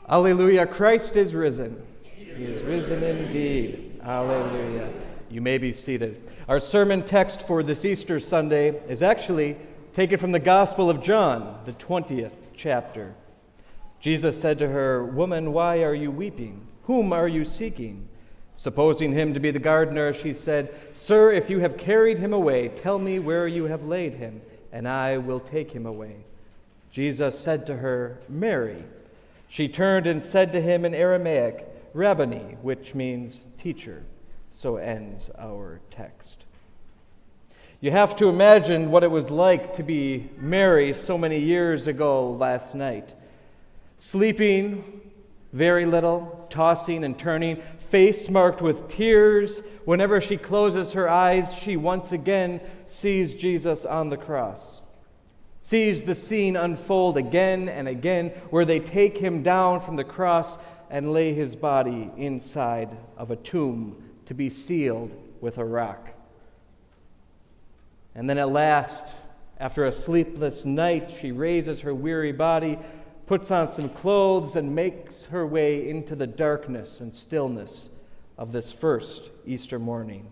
Alleluia, Christ is risen. He is risen indeed. Alleluia. You may be seated. Our sermon text for this Easter Sunday is actually taken from the Gospel of John, the 20th chapter. Jesus said to her, "Woman, why are you weeping? Whom are you seeking?" Supposing him to be the gardener, she said, "Sir, if you have carried him away, tell me where you have laid him, and I will take him away." Jesus said to her, "Mary." She turned and said to him in Aramaic, "Rabboni," which means teacher. So ends our text. You have to imagine what it was like to be Mary so many years ago last night. Sleeping very little, tossing and turning, face marked with tears. Whenever she closes her eyes, she once again sees Jesus on the cross. Sees the scene unfold again and again, where they take him down from the cross and lay his body inside of a tomb to be sealed with a rock. And then at last, after a sleepless night, she raises her weary body, puts on some clothes, and makes her way into the darkness and stillness of this first Easter morning.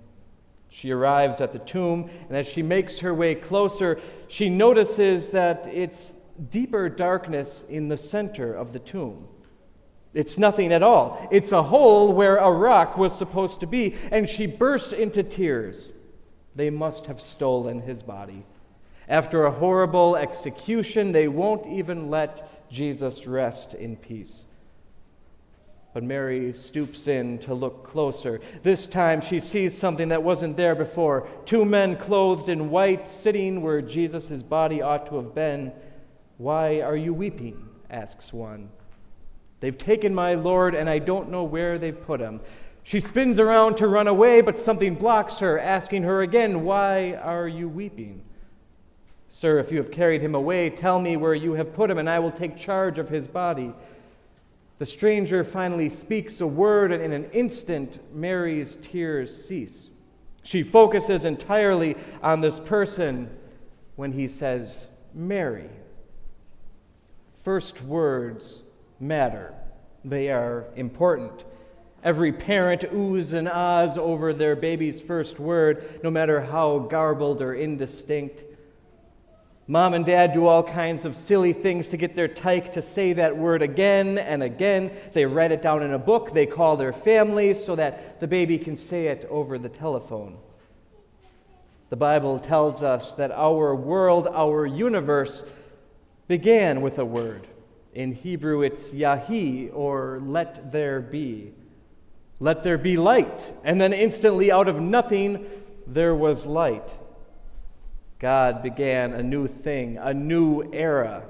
She arrives at the tomb, and as she makes her way closer, she notices that it's deeper darkness in the center of the tomb. It's nothing at all. It's a hole where a rock was supposed to be, and she bursts into tears. They must have stolen his body. After a horrible execution, they won't even let Jesus rest in peace. But Mary stoops in to look closer. This time she sees something that wasn't there before. Two men clothed in white sitting where Jesus' body ought to have been. "Why are you weeping?" asks one. "They've taken my Lord, and I don't know where they've put him." She spins around to run away, but something blocks her, asking her again, "Why are you weeping?" "Sir, if you have carried him away, tell me where you have put him, and I will take charge of his body." The stranger finally speaks a word, and in an instant, Mary's tears cease. She focuses entirely on this person when he says, "Mary." First words matter. They are important. Every parent oohs and ahs over their baby's first word, no matter how garbled or indistinct. Mom and dad do all kinds of silly things to get their tyke to say that word again and again. They write it down in a book. They call their family so that the baby can say it over the telephone. The Bible tells us that our world, our universe, began with a word. In Hebrew, it's Yahi, or let there be. Let there be light. And then instantly out of nothing, there was light. God began a new thing, a new era.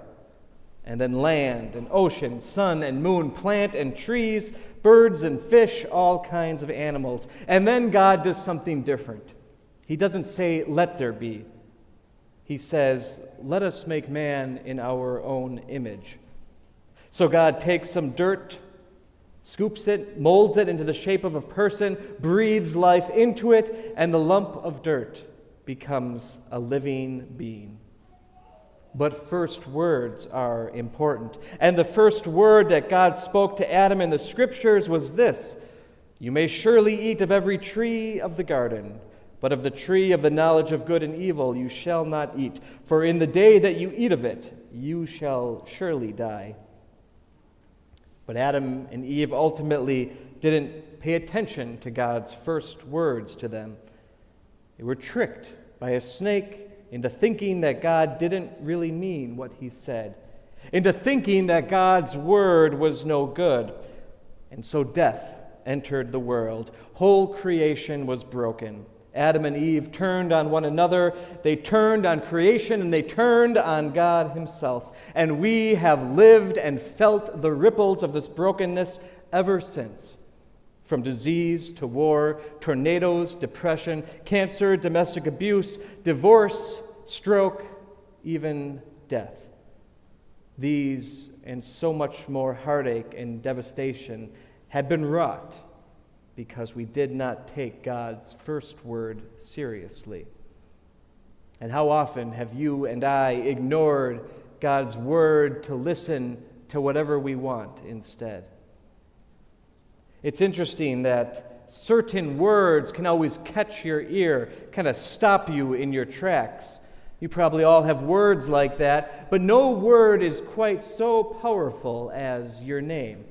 And then land and ocean, sun and moon, plant and trees, birds and fish, all kinds of animals. And then God does something different. He doesn't say, "Let there be." He says, "Let us make man in our own image." So God takes some dirt, scoops it, molds it into the shape of a person, breathes life into it, and the lump of dirt becomes a living being. But first words are important. And the first word that God spoke to Adam in the Scriptures was this: "You may surely eat of every tree of the garden, but of the tree of the knowledge of good and evil you shall not eat, for in the day that you eat of it, you shall surely die." But Adam and Eve ultimately didn't pay attention to God's first words to them. They were tricked by a snake into thinking that God didn't really mean what he said, into thinking that God's word was no good. And so death entered the world. Whole creation was broken. Adam and Eve turned on one another. They turned on creation, and they turned on God himself. And we have lived and felt the ripples of this brokenness ever since. From disease to war, tornadoes, depression, cancer, domestic abuse, divorce, stroke, even death. These and so much more heartache and devastation had been wrought because we did not take God's first word seriously. And how often have you and I ignored God's word to listen to whatever we want instead. It's interesting that certain words can always catch your ear, kind of stop you in your tracks. You probably all have words like that, but no word is quite so powerful as your name.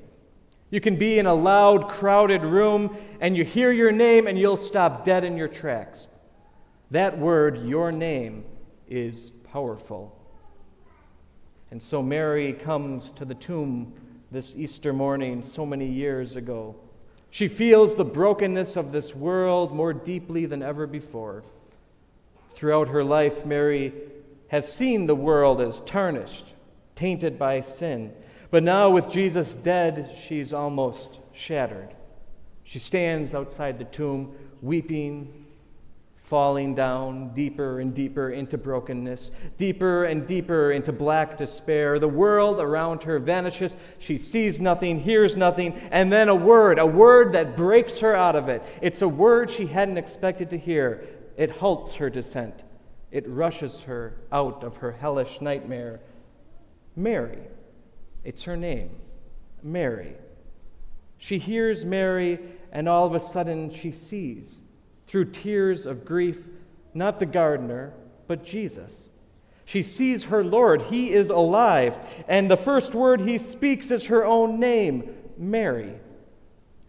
You can be in a loud, crowded room, and you hear your name, and you'll stop dead in your tracks. That word, your name, is powerful. And so Mary comes to the tomb this Easter morning so many years ago. She feels the brokenness of this world more deeply than ever before. Throughout her life, Mary has seen the world as tarnished, tainted by sin. But now, with Jesus dead, she's almost shattered. She stands outside the tomb, weeping, falling down deeper and deeper into brokenness, deeper and deeper into black despair. The world around her vanishes. She sees nothing, hears nothing, and then a word that breaks her out of it. It's a word she hadn't expected to hear. It halts her descent. It rushes her out of her hellish nightmare. Mary. It's her name, Mary. She hears Mary, and all of a sudden she sees, through tears of grief, not the gardener, but Jesus. She sees her Lord. He is alive, and the first word he speaks is her own name, Mary.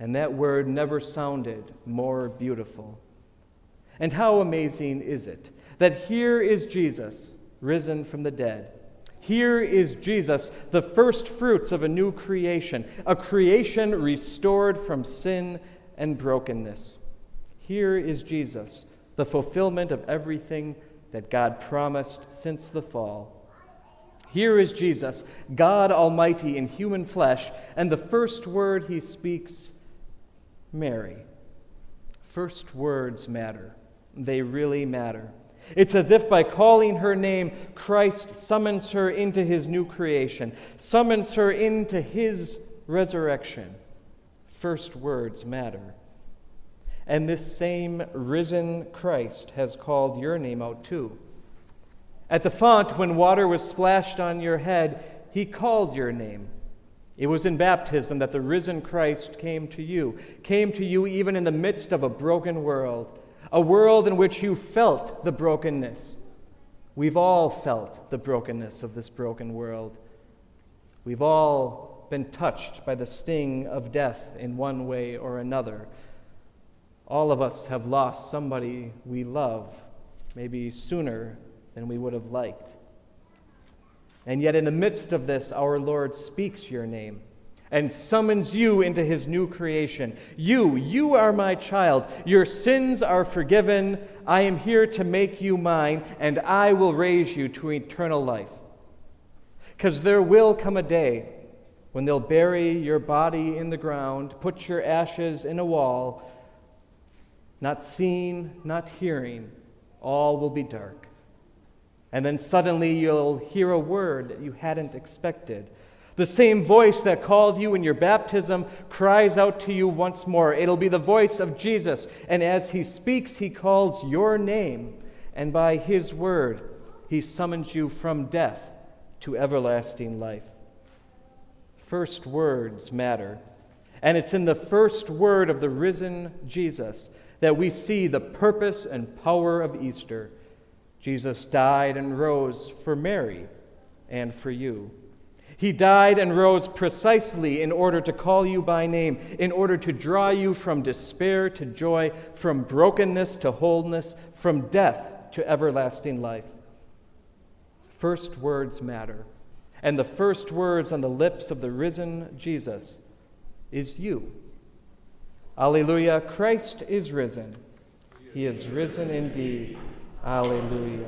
And that word never sounded more beautiful. And how amazing is it that here is Jesus, risen from the dead. Here is Jesus, the first fruits of a new creation, a creation restored from sin and brokenness. Here is Jesus, the fulfillment of everything that God promised since the fall. Here is Jesus, God Almighty in human flesh, and the first word he speaks, Mary. First words matter. They really matter. It's as if by calling her name, Christ summons her into his new creation, summons her into his resurrection. First words matter. And this same risen Christ has called your name out too. At the font, when water was splashed on your head, he called your name. It was in baptism that the risen Christ came to you even in the midst of a broken world. A world in which you felt the brokenness. We've all felt the brokenness of this broken world. We've all been touched by the sting of death in one way or another. All of us have lost somebody we love, maybe sooner than we would have liked. And yet in the midst of this, our Lord speaks your name and summons you into his new creation. You are my child. Your sins are forgiven. I am here to make you mine, and I will raise you to eternal life. Because there will come a day when they'll bury your body in the ground, put your ashes in a wall, not seeing, not hearing, all will be dark. And then suddenly you'll hear a word that you hadn't expected. The same voice that called you in your baptism cries out to you once more. It'll be the voice of Jesus. And as he speaks, he calls your name. And by his word, he summons you from death to everlasting life. First words matter. And it's in the first word of the risen Jesus that we see the purpose and power of Easter. Jesus died and rose for Mary and for you. He died and rose precisely in order to call you by name, in order to draw you from despair to joy, from brokenness to wholeness, from death to everlasting life. First words matter. And the first words on the lips of the risen Jesus is you. Alleluia, Christ is risen. He is risen indeed. Alleluia.